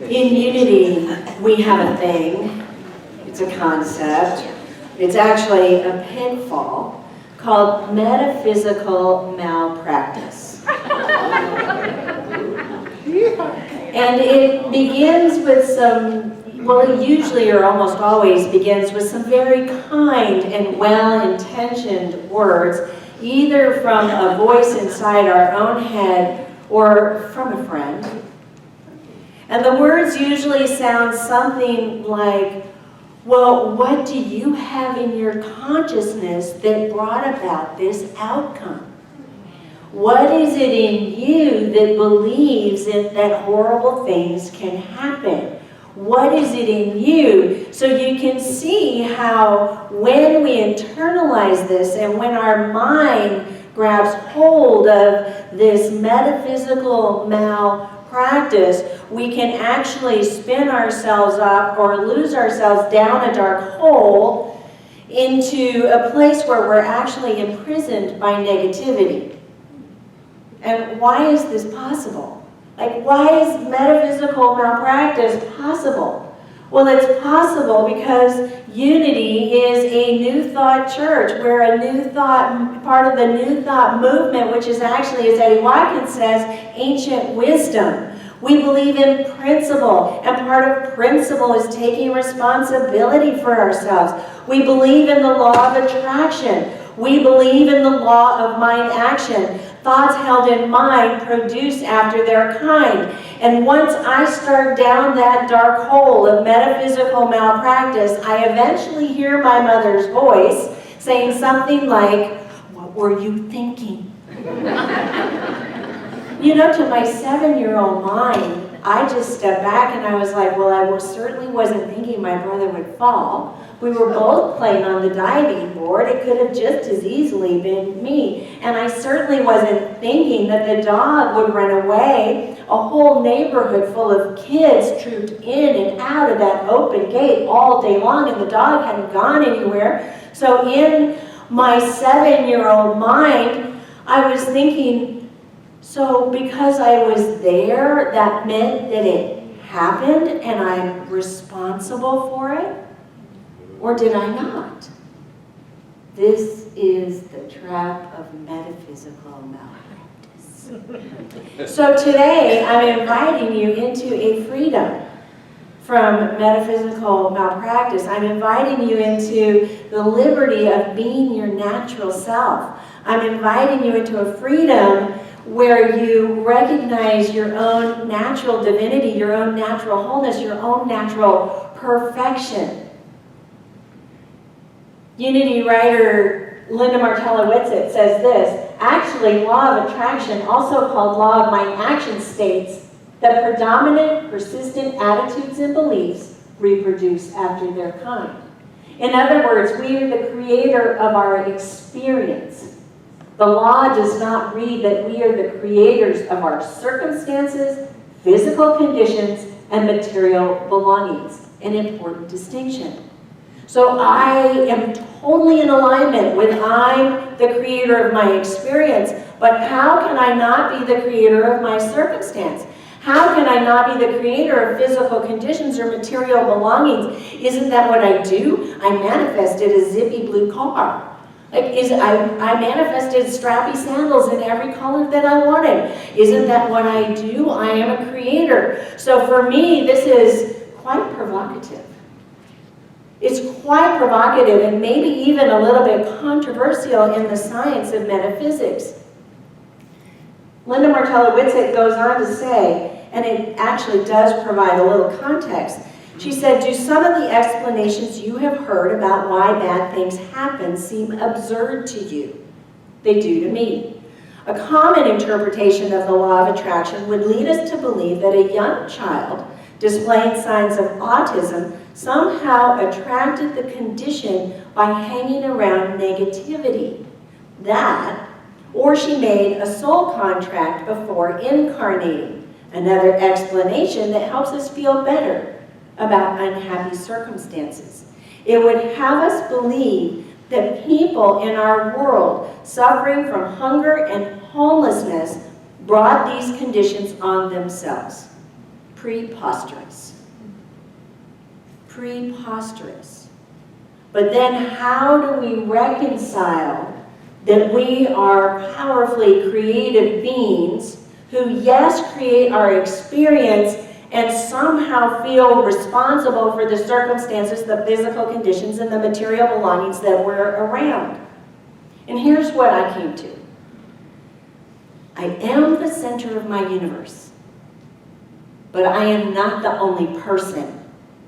In Unity, we have a thing. It's a concept. It's actually a pitfall called metaphysical malpractice. And it begins with some, well, it usually or almost always begins with some very kind and well-intentioned words, either from a voice inside our own head or from a friend. And the words usually sound something like, well, what do you have in your consciousness that brought about this outcome? What is it in you that believes that horrible things can happen? What is it in you? So you can see how when we internalize this and when our mind grabs hold of this metaphysical malpractice, we can actually spin ourselves up or lose ourselves down a dark hole into a place where we're actually imprisoned by negativity. And why is this possible? Like, why is metaphysical malpractice possible? Well, it's possible because Unity is a New Thought church. We're a New Thought, part of the New Thought movement, which is actually, as Eddie Watkins says, ancient wisdom. We believe in principle, and part of principle is taking responsibility for ourselves. We believe in the law of attraction. We believe in the law of mind action. Thoughts held in mind produce after their kind. And once I start down that dark hole of metaphysical malpractice, I eventually hear my mother's voice saying something like, "What were you thinking?" You know, to my 7-year-old mind, I just stepped back and I was like, well, I certainly wasn't thinking my brother would fall. We were both playing on the diving board. It could have just as easily been me. And I certainly wasn't thinking that the dog would run away. A whole neighborhood full of kids trooped in and out of that open gate all day long, and the dog hadn't gone anywhere. So in my 7-year-old mind, I was thinking, so because I was there, that meant that it happened and I'm responsible for it? Or did I not? This is the trap of metaphysical malpractice. So today, I'm inviting you into a freedom from metaphysical malpractice. I'm inviting you into the liberty of being your natural self. I'm inviting you into a freedom where you recognize your own natural divinity, your own natural wholeness, your own natural perfection. Unity writer Linda Martella-Whitsitt says this: actually, law of attraction, also called law of mind action, states that predominant, persistent attitudes and beliefs reproduce after their kind. In other words, we are the creator of our experience. The law does not read that we are the creators of our circumstances, physical conditions, and material belongings. An important distinction. So I am totally in alignment with I'm the creator of my experience, but how can I not be the creator of my circumstance? How can I not be the creator of physical conditions or material belongings? Isn't that what I do? I manifested a zippy blue car. I manifested strappy sandals in every color that I wanted. Isn't that what I do? I am a creator. So for me, this is quite provocative. It's quite provocative and maybe even a little bit controversial in the science of metaphysics. Linda Martella-Whitsitt goes on to say, and it actually does provide a little context, she said, do some of the explanations you have heard about why bad things happen seem absurd to you? They do to me. A common interpretation of the law of attraction would lead us to believe that a young child displaying signs of autism somehow attracted the condition by hanging around negativity. That, or she made a soul contract before incarnating. Another explanation that helps us feel better about unhappy circumstances. It would have us believe that people in our world suffering from hunger and homelessness brought these conditions on themselves. Preposterous. Preposterous. But then how do we reconcile that we are powerfully creative beings who, yes, create our experience and somehow feel responsible for the circumstances, the physical conditions, and the material belongings that we're around? And here's what I came to. I am the center of my universe, but I am not the only person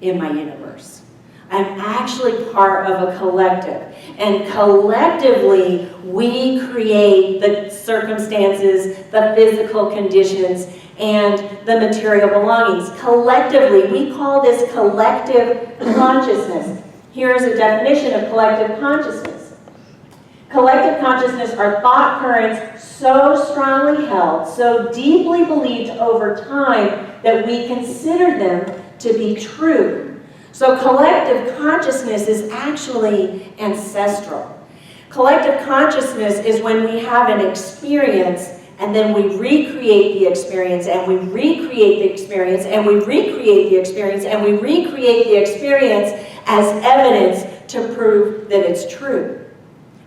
in my universe. I'm actually part of a collective. And collectively, we create the circumstances, the physical conditions, and the material belongings. Collectively, we call this collective consciousness. Here's a definition of collective consciousness. Collective consciousness are thought currents so strongly held, so deeply believed over time that we consider them to be true. So collective consciousness is actually ancestral. Collective consciousness is when we have an experience and then we recreate the experience and we recreate the experience and we recreate the experience and we recreate the experience as evidence to prove that it's true.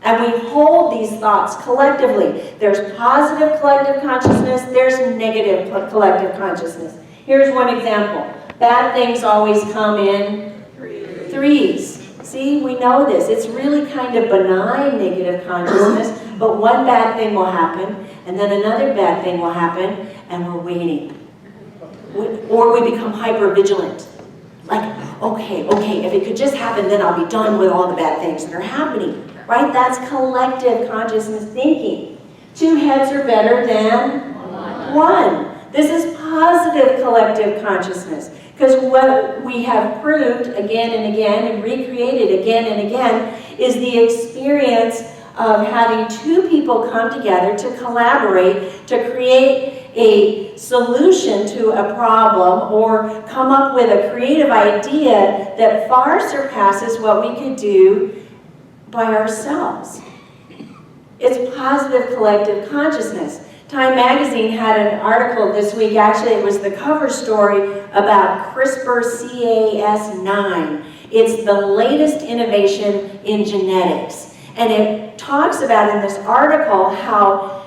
And we hold these thoughts collectively. There's positive collective consciousness, there's negative collective consciousness. Here's one example. Bad things always come in threes. See, we know this. It's really kind of benign negative consciousness, but one bad thing will happen, and then another bad thing will happen, and we're waiting. Or we become hyper-vigilant. Like, okay, if it could just happen, then I'll be done with all the bad things that are happening. Right? That's collective consciousness thinking. 2 heads are better than 1. This is positive collective consciousness. Because what we have proved again and again and recreated again and again is the experience of having 2 people come together to collaborate, to create a solution to a problem or come up with a creative idea that far surpasses what we could do by ourselves. It's positive collective consciousness. Time magazine had an article this week, actually it was the cover story about CRISPR-Cas9. It's the latest innovation in genetics. And it talks about in this article how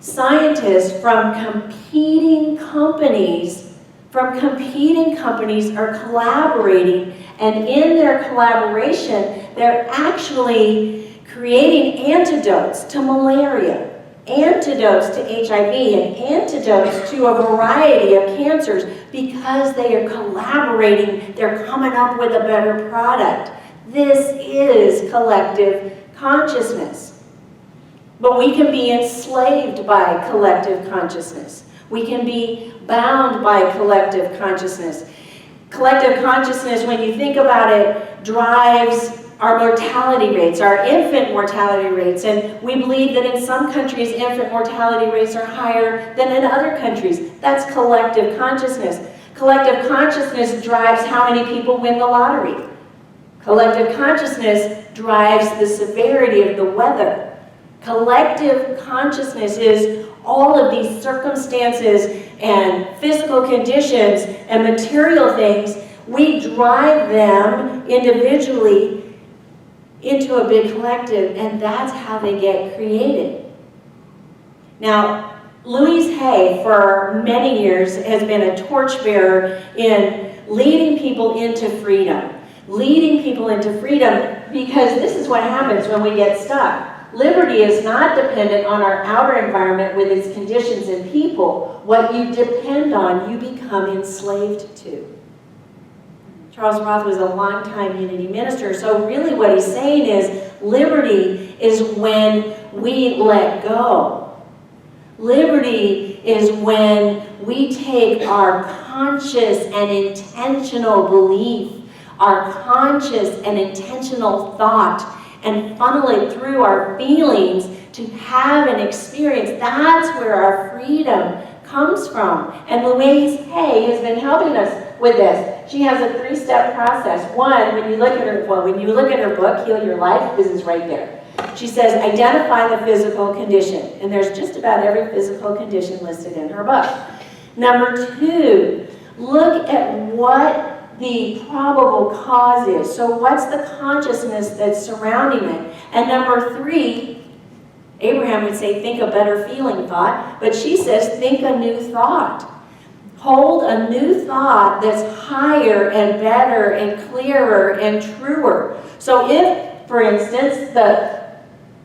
scientists from competing companies are collaborating, and in their collaboration, they're actually creating antidotes to malaria, antidotes to HIV, and antidotes to a variety of cancers because they are collaborating, they're coming up with a better product. This is collective consciousness. But we can be enslaved by collective consciousness. We can be bound by collective consciousness. Collective consciousness, when you think about it, drives our mortality rates, our infant mortality rates, and we believe that in some countries infant mortality rates are higher than in other countries. That's collective consciousness. Collective consciousness drives how many people win the lottery. Collective consciousness drives the severity of the weather. Collective consciousness is all of these circumstances and physical conditions and material things. We drive them individually into a big collective, and that's how they get created. Now, Louise Hay, for many years, has been a torchbearer in leading people into freedom. Leading people into freedom, because this is what happens when we get stuck. Liberty is not dependent on our outer environment with its conditions and people. What you depend on, you become enslaved to. Charles Roth was a longtime Unity minister, so really what he's saying is liberty is when we let go. Liberty is when we take our conscious and intentional belief, our conscious and intentional thought, and funnel it through our feelings to have an experience. That's where our freedom comes from. And Louise Hay has been helping us with this. She has a 3-step process. One, when you look at her book, Heal Your Life, this is right there. She says, identify the physical condition. And there's just about every physical condition listed in her book. Number 2, Look at what the probable cause is. So what's the consciousness that's surrounding it? And number 3, Abraham would say, think a better feeling thought, but she says, think a new thought. Hold a new thought that's higher and better and clearer and truer. So if, for instance, the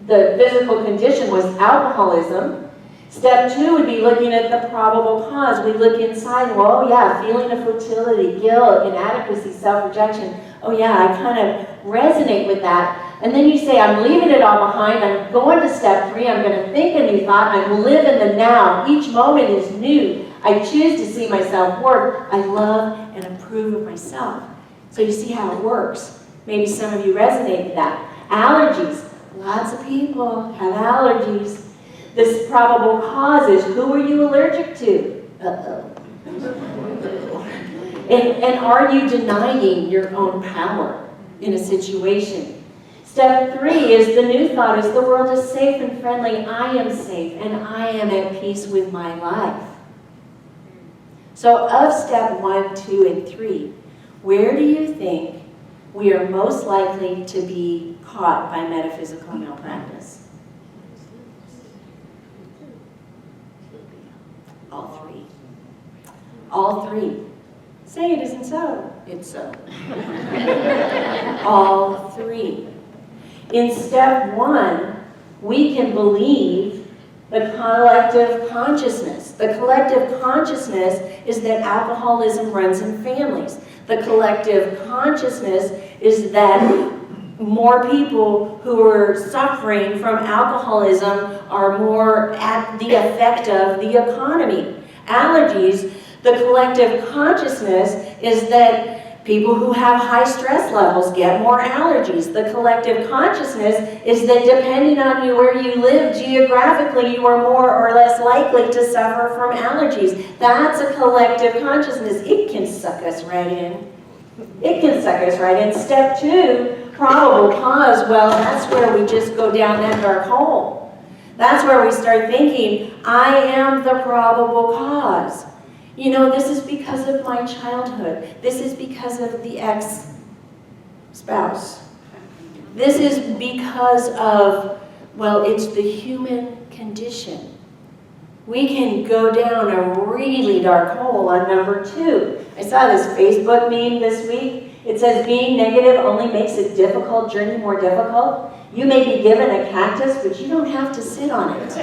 physical condition was alcoholism, step 2 would be looking at the probable cause. We look inside, well, oh yeah, feeling of futility, guilt, inadequacy, self-rejection. Oh yeah, I kind of resonate with that. And then you say, I'm leaving it all behind. I'm going to step 3. I'm going to think a new thought. I'm living the now. Each moment is new. I choose to see my self-worth. I love and approve of myself. So you see how it works. Maybe some of you resonate with that. Allergies. Lots of people have allergies. This probable cause is, who are you allergic to? Uh-oh. And are you denying your own power in a situation? Step 3 is the new thought is, the world is safe and friendly. I am safe and I am at peace with my life. So of step 1, 2, and 3, where do you think we are most likely to be caught by metaphysical malpractice? All 3. All 3. Say it isn't so. It's so. All 3. In step 1, we can believe the collective consciousness. The collective consciousness is that alcoholism runs in families. The collective consciousness is that more people who are suffering from alcoholism are more at the effect of the economy. Allergies, the collective consciousness is that people who have high stress levels get more allergies. The collective consciousness is that depending on where you live geographically, you are more or less likely to suffer from allergies. That's a collective consciousness. It can suck us right in. It can suck us right in. Step 2, probable cause. Well, that's where we just go down that dark hole. That's where we start thinking, I am the probable cause. You know, this is because of my childhood. This is because of the ex-spouse. This is because of, well, it's the human condition. We can go down a really dark hole on number 2. I saw this Facebook meme this week. It says, being negative only makes a difficult journey more difficult. You may be given a cactus, but you don't have to sit on it.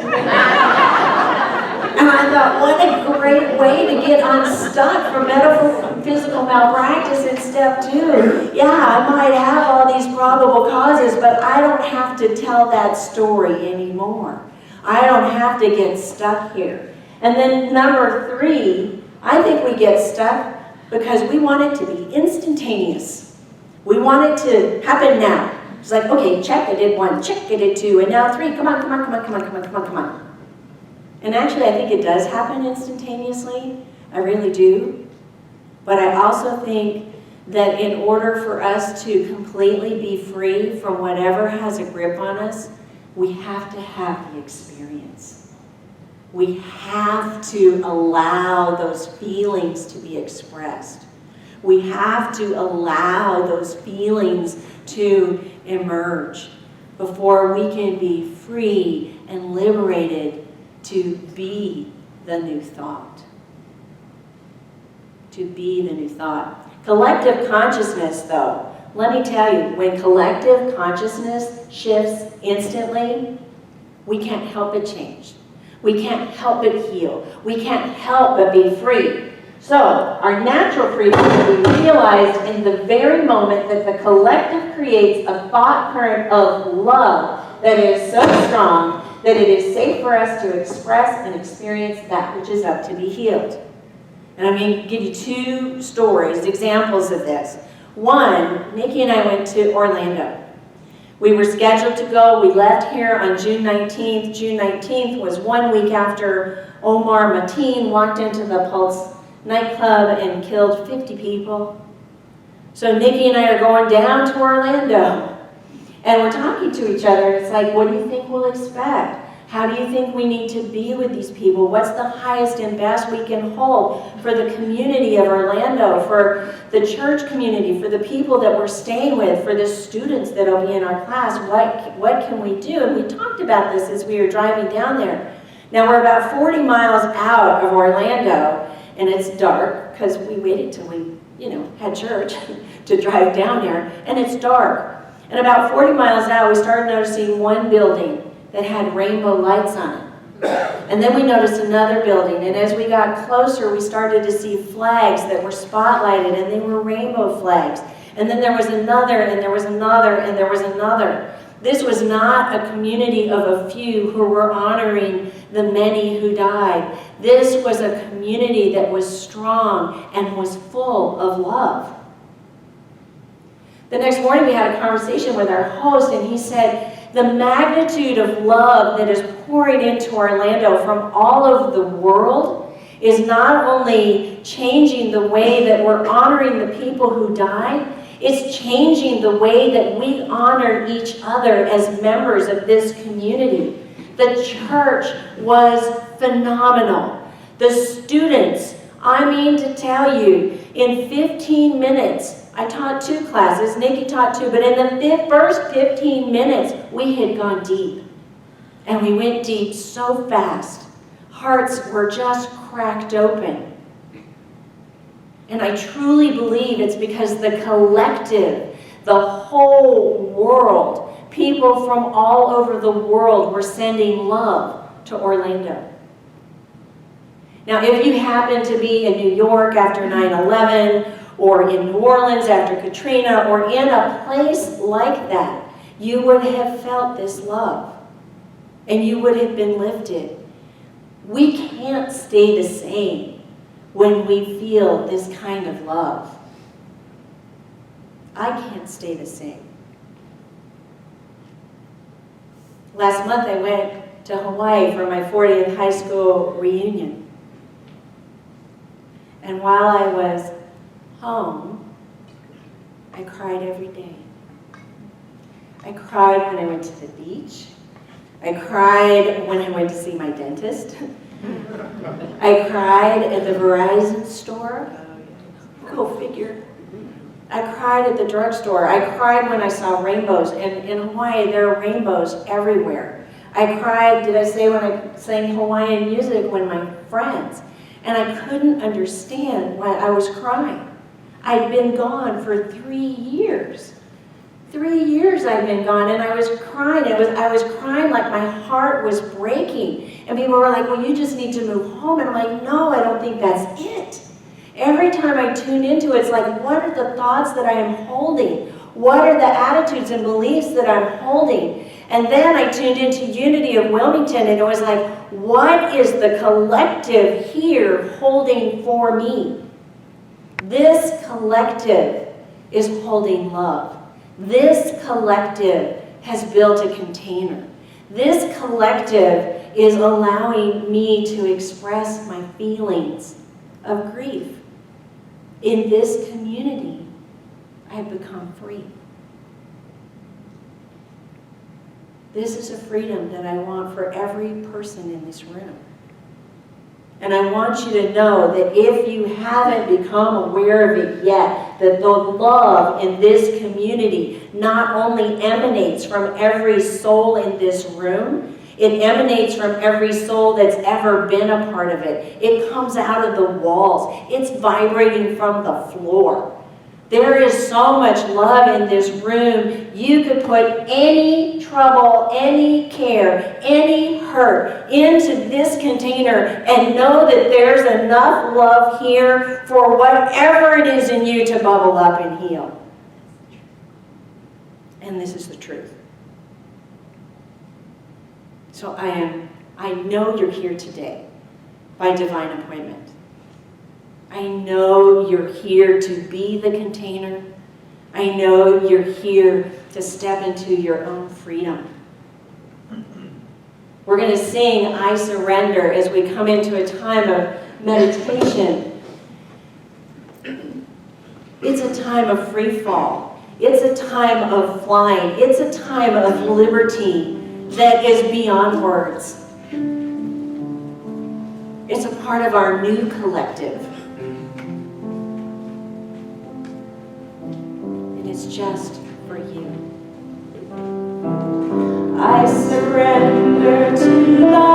And I thought, what a great way to get unstuck from metaphysical malpractice in step 2. Yeah, I might have all these probable causes, but I don't have to tell that story anymore. I don't have to get stuck here. And then number 3, I think we get stuck because we want it to be instantaneous. We want it to happen now. It's like, okay, check, I did 1, check, I did 2, and now 3, come on, come on, come on, come on, come on, come on, come on. And actually, I think it does happen instantaneously. I really do. But I also think that in order for us to completely be free from whatever has a grip on us, we have to have the experience. We have to allow those feelings to be expressed. We have to allow those feelings to emerge before we can be free and liberated to be the new thought. To be the new thought. Collective consciousness, though, let me tell you, when collective consciousness shifts instantly, we can't help but change. We can't help but heal. We can't help but be free. So, our natural freedom will be realized in the very moment that the collective creates a thought current of love that is so strong that it is safe for us to express and experience that which is up to be healed. And I'm going to give you 2 stories, examples of this. One, Nikki and I went to Orlando. We were scheduled to go. We left here on June 19th. June 19th was 1 week after Omar Mateen walked into the Pulse nightclub and killed 50 people. So Nikki and I are going down to Orlando. And we're talking to each other, and it's like, what do you think we'll expect? How do you think we need to be with these people? What's the highest and best we can hold for the community of Orlando, for the church community, for the people that we're staying with, for the students that will be in our class? What can we do? And we talked about this as we were driving down there. Now we're about 40 miles out of Orlando, and it's dark because we waited till we, had church to drive down there, and it's dark. And about 40 miles out, we started noticing one building that had rainbow lights on it. And then we noticed another building, and as we got closer, we started to see flags that were spotlighted, and they were rainbow flags. And then there was another, and there was another, and there was another. This was not a community of a few who were honoring the many who died. This was a community that was strong and was full of love. The next morning we had a conversation with our host, and he said, the magnitude of love that is pouring into Orlando from all over the world is not only changing the way that we're honoring the people who died, it's changing the way that we honor each other as members of this community. The church was phenomenal. The students, I mean to tell you, in 15 minutes, I taught 2 classes, Nikki taught 2, but in the first 15 minutes, we had gone deep. And we went deep so fast. Hearts were just cracked open. And I truly believe it's because the collective, the whole world, people from all over the world were sending love to Orlando. Now, if you happen to be in New York after 9/11, or in New Orleans after Katrina, or in a place like that, you would have felt this love, and you would have been lifted. We can't stay the same when we feel this kind of love. I can't stay the same. Last month I went to Hawaii for my 40th high school reunion. And while I was home, I cried every day. I cried when I went to the beach. I cried when I went to see my dentist. I cried at the Verizon store. Go figure. I cried at the drugstore. I cried when I saw rainbows. And in Hawaii, there are rainbows everywhere. I cried, did I say, when I sang Hawaiian music with my friends. And I couldn't understand why I was crying. I'd been gone for 3 years. 3 years I'd been gone, and I was crying. I was crying like my heart was breaking. And people were like, well, you just need to move home. And I'm like, no, I don't think that's it. Every time I tune into it, it's like, what are the thoughts that I am holding? What are the attitudes and beliefs that I'm holding? And then I tuned into Unity of Wilmington, and it was like, what is the collective here holding for me? This collective is holding love. This collective has built a container. This collective is allowing me to express my feelings of grief. In this community, I have become free. This is a freedom that I want for every person in this room. And I want you to know that if you haven't become aware of it yet, that the love in this community not only emanates from every soul in this room, it emanates from every soul that's ever been a part of it. It comes out of the walls. It's vibrating from the floor. There is so much love in this room. You could put any trouble, any care, any hurt into this container and know that there's enough love here for whatever it is in you to bubble up and heal. And this is the truth. So I know you're here today by divine appointment. I know you're here to be the container. I know you're here to step into your own freedom. We're going to sing I Surrender as we come into a time of meditation. It's a time of free fall. It's a time of flying. It's a time of liberty that is beyond words. It's a part of our new collective. And it's just for you. I surrender to thy